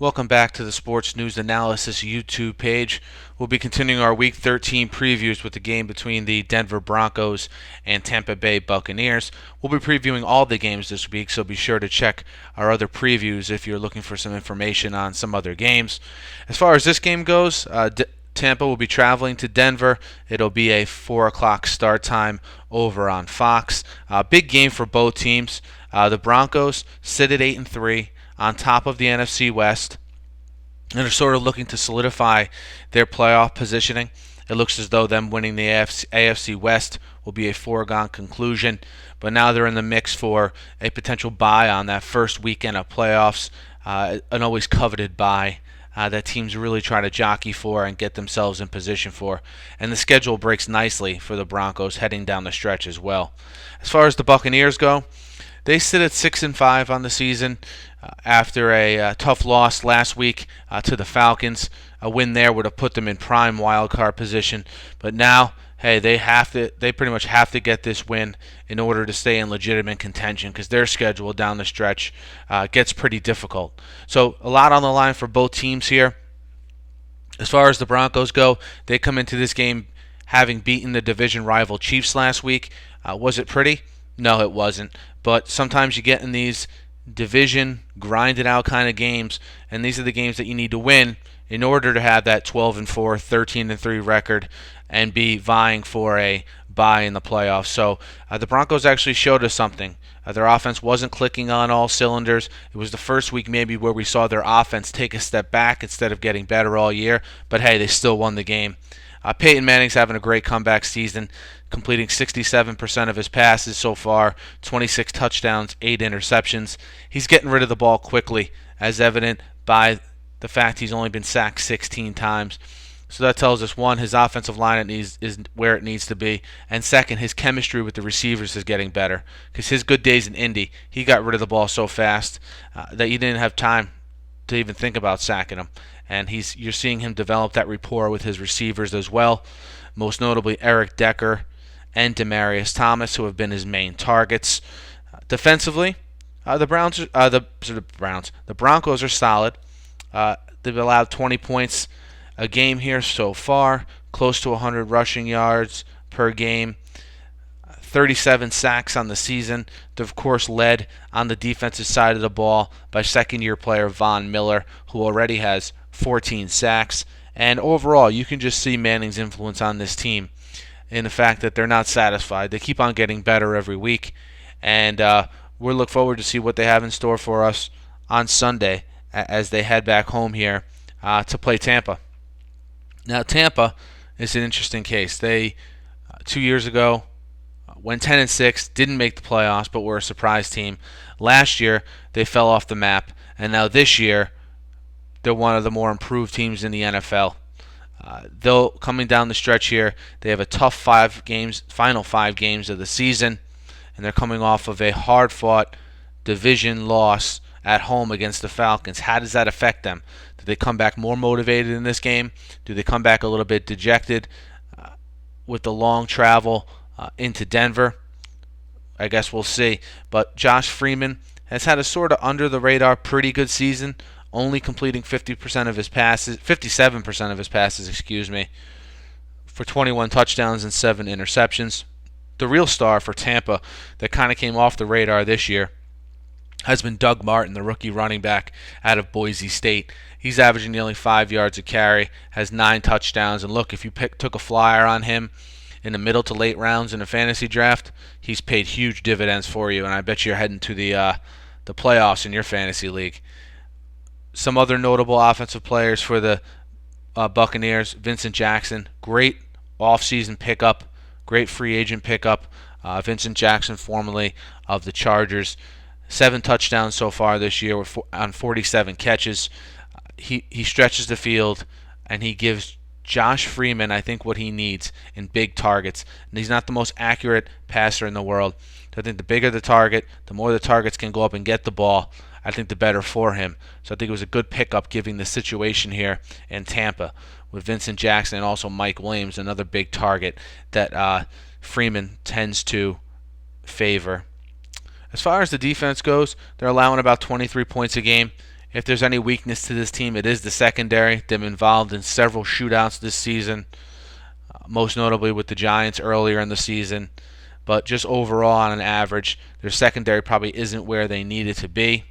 Welcome back to the Sports News Analysis YouTube page. We'll be continuing our Week 13 previews with the game between the Denver Broncos and Tampa Bay Buccaneers. We'll be previewing all the games this week, so be sure to check our other previews if you're looking for some information on some other games. As far as this game goes, Tampa will be traveling to Denver. It'll be a 4 o'clock start time over on Fox. Big game for both teams. The Broncos sit at 8-3 on top of the NFC West and are sort of looking to solidify their playoff positioning. It looks as though them winning the AFC West will be a foregone conclusion, but now they're in the mix for a potential bye on that first weekend of playoffs, an always coveted bye that teams really try to jockey for and get themselves in position for. And the schedule breaks nicely for the Broncos heading down the stretch as well. As far as the Buccaneers go, they sit at 6-5 on the season after a tough loss last week to the Falcons. A win there would have put them in prime wildcard position, but now, hey, they pretty much have to get this win in order to stay in legitimate contention because their schedule down the stretch gets pretty difficult. So a lot on the line for both teams here. As far as the Broncos go, they come into this game having beaten the division rival Chiefs last week. Was it pretty? No, it wasn't. But sometimes you get in these division, grinded out kind of games, and these are the games that you need to win in order to have that 12-4, 13-3 record and be vying for a bye in the playoffs. So the Broncos actually showed us something. Their offense wasn't clicking on all cylinders. It was the first week maybe where we saw their offense take a step back instead of getting better all year. But hey, they still won the game. Peyton Manning's having a great comeback season, completing 67% of his passes so far, 26 touchdowns, 8 interceptions. He's getting rid of the ball quickly, as evident by the fact he's only been sacked 16 times. So that tells us, one, his offensive line is where it needs to be, and second, his chemistry with the receivers is getting better. Because his good days in Indy, he got rid of the ball so fast that you didn't have time to even think about sacking him. And you're seeing him develop that rapport with his receivers as well, most notably Eric Decker and Demaryius Thomas, who have been his main targets. Defensively, the Broncos are solid. They've allowed 20 points a game here so far, close to 100 rushing yards per game, 37 sacks on the season. They're, of course, led on the defensive side of the ball by second-year player Von Miller, who already has 14 sacks. And overall, you can just see Manning's influence on this team in the fact that they're not satisfied. They keep on getting better every week, and we'll look forward to see what they have in store for us on Sunday as they head back home here to play Tampa. Now, Tampa is an interesting case. They 2 years ago went 10-6, didn't make the playoffs, but were a surprise team. Last year, they fell off the map, and now this year, they're one of the more improved teams in the NFL. Though coming down the stretch here, they have a tough final 5 games of the season, and they're coming off of a hard-fought division loss at home against the Falcons. How does that affect them? Do they come back more motivated in this game? Do they come back a little bit dejected with the long travel into Denver? I guess we'll see. But Josh Freeman has had a sort of under-the-radar pretty good season, only completing 57% of his passes, for 21 touchdowns and 7 interceptions. The real star for Tampa that kind of came off the radar this year has been Doug Martin, the rookie running back out of Boise State. He's averaging nearly 5 yards a carry, has 9 touchdowns, and look, if you took a flyer on him in the middle to late rounds in a fantasy draft, he's paid huge dividends for you, and I bet you're heading to the playoffs in your fantasy league. Some other notable offensive players for the Buccaneers: Vincent Jackson, great offseason pickup, great free agent pickup. Vincent Jackson, formerly of the Chargers, 7 touchdowns so far this year on 47 catches. He stretches the field, and he gives Josh Freeman, I think, what he needs in big targets. And he's not the most accurate passer in the world. So I think the bigger the target, the more the targets can go up and get the ball, I think the better for him. So I think it was a good pickup given the situation here in Tampa with Vincent Jackson and also Mike Williams, another big target that Freeman tends to favor. As far as the defense goes, they're allowing about 23 points a game If there's any weakness to this team, it is the secondary. They've been involved in several shootouts this season, most notably with the Giants earlier in the season. But just overall, on an average, their secondary probably isn't where they need it to be.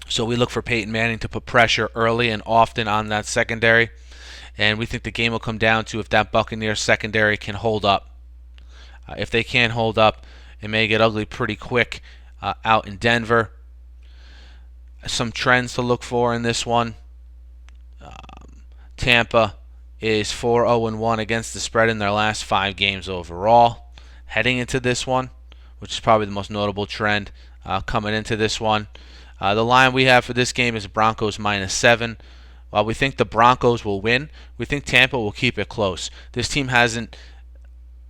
So we look for Peyton Manning to put pressure early and often on that secondary. And we think the game will come down to if that Buccaneers secondary can hold up. If they can't hold up, it may get ugly pretty quick out in Denver. Some trends to look for in this one. Tampa is 4-0-1 against the spread in their last 5 games overall. Heading into this one, which is probably the most notable trend coming into this one. The line we have for this game is Broncos -7. While we think the Broncos will win, we think Tampa will keep it close. This team hasn't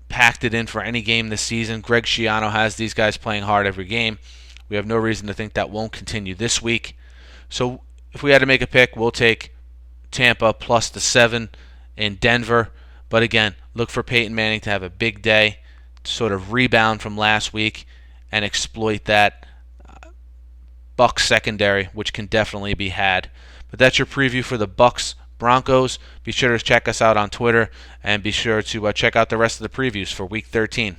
packed it in for any game this season. Greg Schiano has these guys playing hard every game. We have no reason to think that won't continue this week. So if we had to make a pick, we'll take Tampa plus the 7 in Denver. But again, look for Peyton Manning to have a big day, to sort of rebound from last week and exploit that Bucs secondary, which can definitely be had. But that's your preview for the Bucs Broncos. Be sure to check us out on Twitter and be sure to check out the rest of the previews for Week 13.